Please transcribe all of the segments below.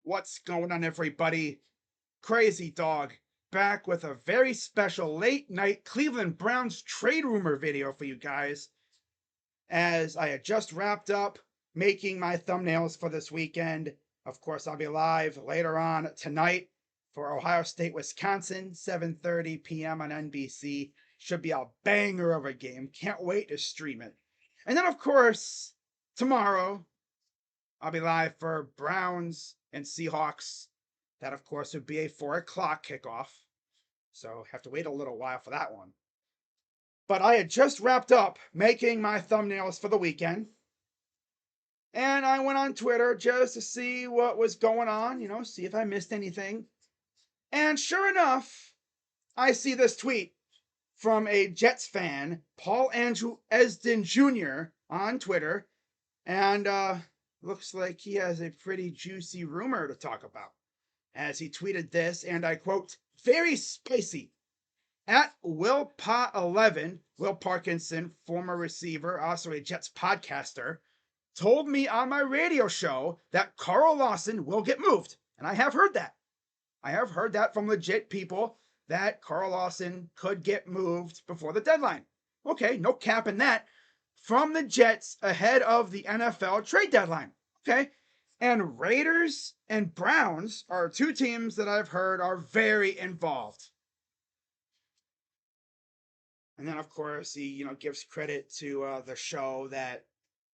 What's going on, everybody? Crazy Dog back with a very special late night Cleveland Browns trade rumor video for you guys. As I had just wrapped up making my thumbnails for this weekend. Of course, I'll be live later on tonight for Ohio State, Wisconsin, 7:30 p.m. on NBC. Should be a banger of a game. Can't wait to stream it. And then, of course, tomorrow I'll be live for Browns and Seahawks. That, of course, would be a 4 o'clock kickoff. So have to wait a little while for that one. But I had just wrapped up making my thumbnails for the weekend. And I went on Twitter just to see what was going on, see if I missed anything. And sure enough, I see this tweet from a Jets fan, Paul Andrew Esden Jr. on Twitter. And looks like he has a pretty juicy rumor to talk about. As he tweeted this, and I quote, "Very spicy. At WillPot11, Will Parkinson, former receiver, also a Jets podcaster, told me on my radio show that Carl Lawson will get moved." And I have heard that. I have heard that from legit people that Carl Lawson could get moved before the deadline. Okay, no cap in that. From the Jets ahead of the NFL trade deadline. Okay. And Raiders and Browns are two teams that I've heard are very involved. And then, of course, he, gives credit to the show that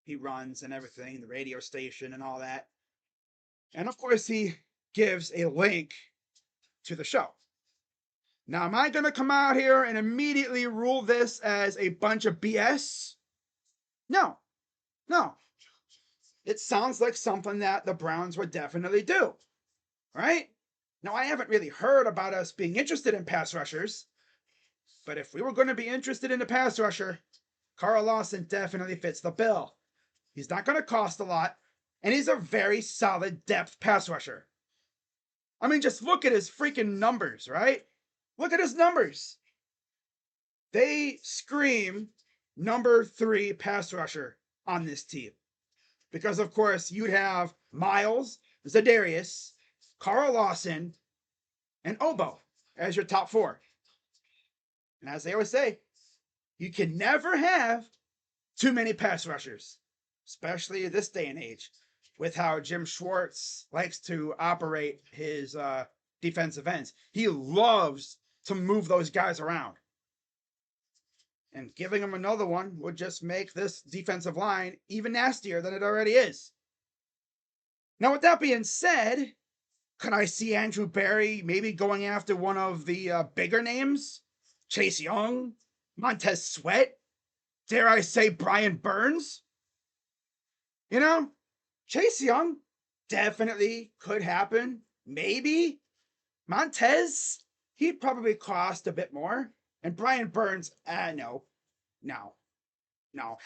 he runs and everything, the radio station and all that. And, of course, he gives a link to the show. Now, am I going to come out here and immediately rule this as a bunch of BS? No. It sounds like something that the Browns would definitely do, right? Now, I haven't really heard about us being interested in pass rushers, but if we were going to be interested in a pass rusher, Carl Lawson definitely fits the bill. He's not going to cost a lot, and he's a very solid depth pass rusher. I mean, just look at his freaking numbers, right? Look at his numbers. They scream number 3 pass rusher on this team. Because, of course, you'd have Miles, Zadarius, Carl Lawson, and Obo as your top 4. And as they always say, you can never have too many pass rushers, especially this day and age, with how Jim Schwartz likes to operate his defensive ends. He loves to move those guys around. And giving him another one would just make this defensive line even nastier than it already is. Now, with that being said, could I see Andrew Berry maybe going after one of the bigger names? Chase Young? Montez Sweat? Dare I say Brian Burns? Chase Young definitely could happen. Maybe. Montez, he'd probably cost a bit more. And Brian Burns, no.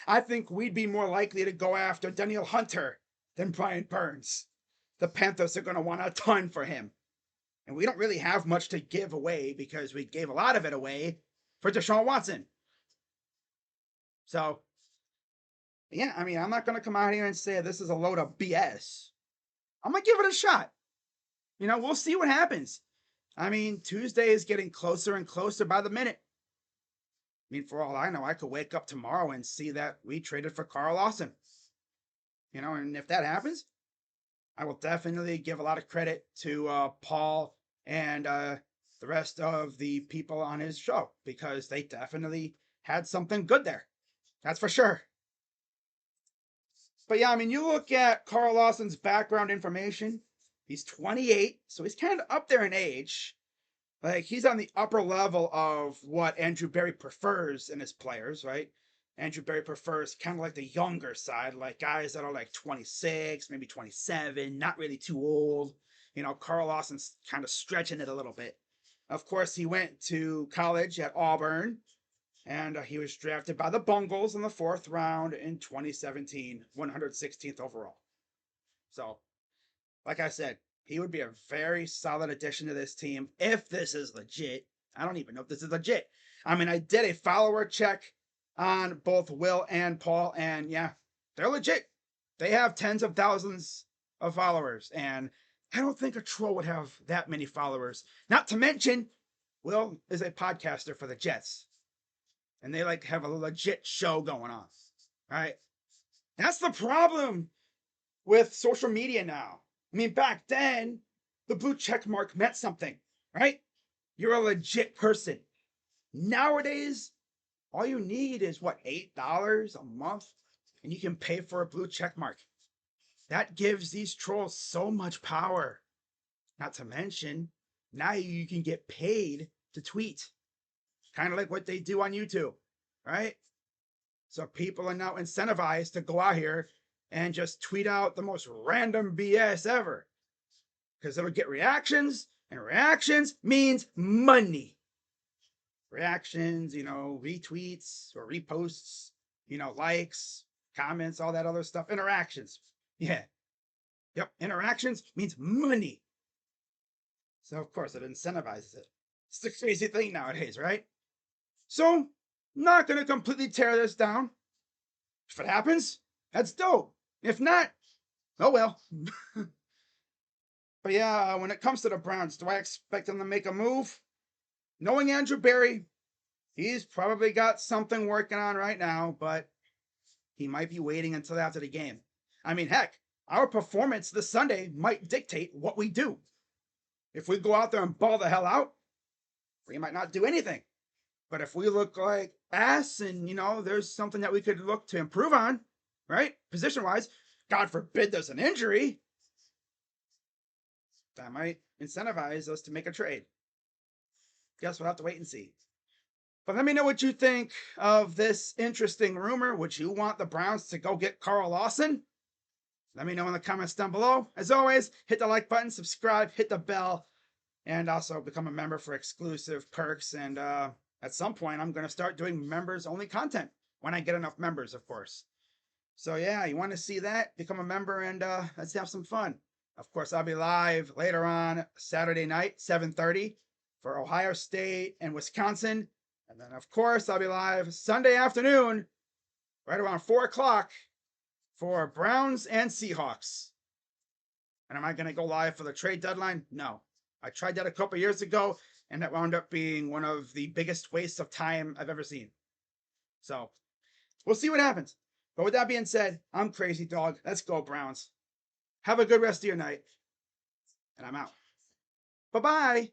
I think we'd be more likely to go after Daniel Hunter than Brian Burns. The Panthers are going to want a ton for him. And we don't really have much to give away because we gave a lot of it away for Deshaun Watson. So, yeah, I mean, I'm not going to come out here and say this is a load of BS. I'm going to give it a shot. We'll see what happens. I mean, Tuesday is getting closer and closer by the minute. I mean, for all I know, I could wake up tomorrow and see that we traded for Carl Lawson. And if that happens, I will definitely give a lot of credit to Paul and the rest of the people on his show because they definitely had something good there. That's for sure. But yeah, I mean, you look at Carl Lawson's background information. He's 28, so he's kind of up there in age. Like, he's on the upper level of what Andrew Berry prefers in his players, right? Andrew Berry prefers kind of like the younger side, like guys that are like 26, maybe 27, not really too old. Carl Lawson's kind of stretching it a little bit. Of course, he went to college at Auburn, and he was drafted by the Bungles in the 4th round in 2017, 116th overall. So, like I said, he would be a very solid addition to this team if this is legit. I don't even know if this is legit. I mean, I did a follower check on both Will and Paul, and yeah, they're legit. They have tens of thousands of followers, and I don't think a troll would have that many followers. Not to mention, Will is a podcaster for the Jets, and they like have a legit show going on. Right? That's the problem with social media now. I mean, back then, the blue check mark meant something, right? You're a legit person. Nowadays, all you need is what, $8 a month? And you can pay for a blue check mark. That gives these trolls so much power. Not to mention, now you can get paid to tweet. Kind of like what they do on YouTube, right? So people are now incentivized to go out here and just tweet out the most random BS ever. Because it'll get reactions, and reactions means money. Reactions, retweets or reposts, likes, comments, all that other stuff. Interactions. Yeah. Yep. Interactions means money. So, of course, it incentivizes it. It's the crazy thing nowadays, right? So, not going to completely tear this down. If it happens, that's dope. If not, oh well. But yeah, when it comes to the Browns, do I expect them to make a move? Knowing Andrew Berry, he's probably got something working on right now, but he might be waiting until after the game. I mean, heck, our performance this Sunday might dictate what we do. If we go out there and ball the hell out, we might not do anything. But if we look like ass and, there's something that we could look to improve on, right? Position wise, God forbid there's an injury, that might incentivize us to make a trade. Guess we'll have to wait and see. But let me know what you think of this interesting rumor. Would you want the Browns to go get Carl Lawson? Let me know in the comments down below. As always, hit the like button, subscribe, hit the bell, and also become a member for exclusive perks. And at some point, I'm going to start doing members-only content when I get enough members, of course. So yeah, you want to see that? Become a member and let's have some fun. Of course, I'll be live later on Saturday night, 7:30 for Ohio State and Wisconsin. And then, of course, I'll be live Sunday afternoon, right around 4 o'clock for Browns and Seahawks. And am I going to go live for the trade deadline? No. I tried that a couple years ago, and that wound up being one of the biggest wastes of time I've ever seen. So, we'll see what happens. But with that being said, I'm Crazy Dog. Let's go, Browns. Have a good rest of your night. And I'm out. Bye-bye.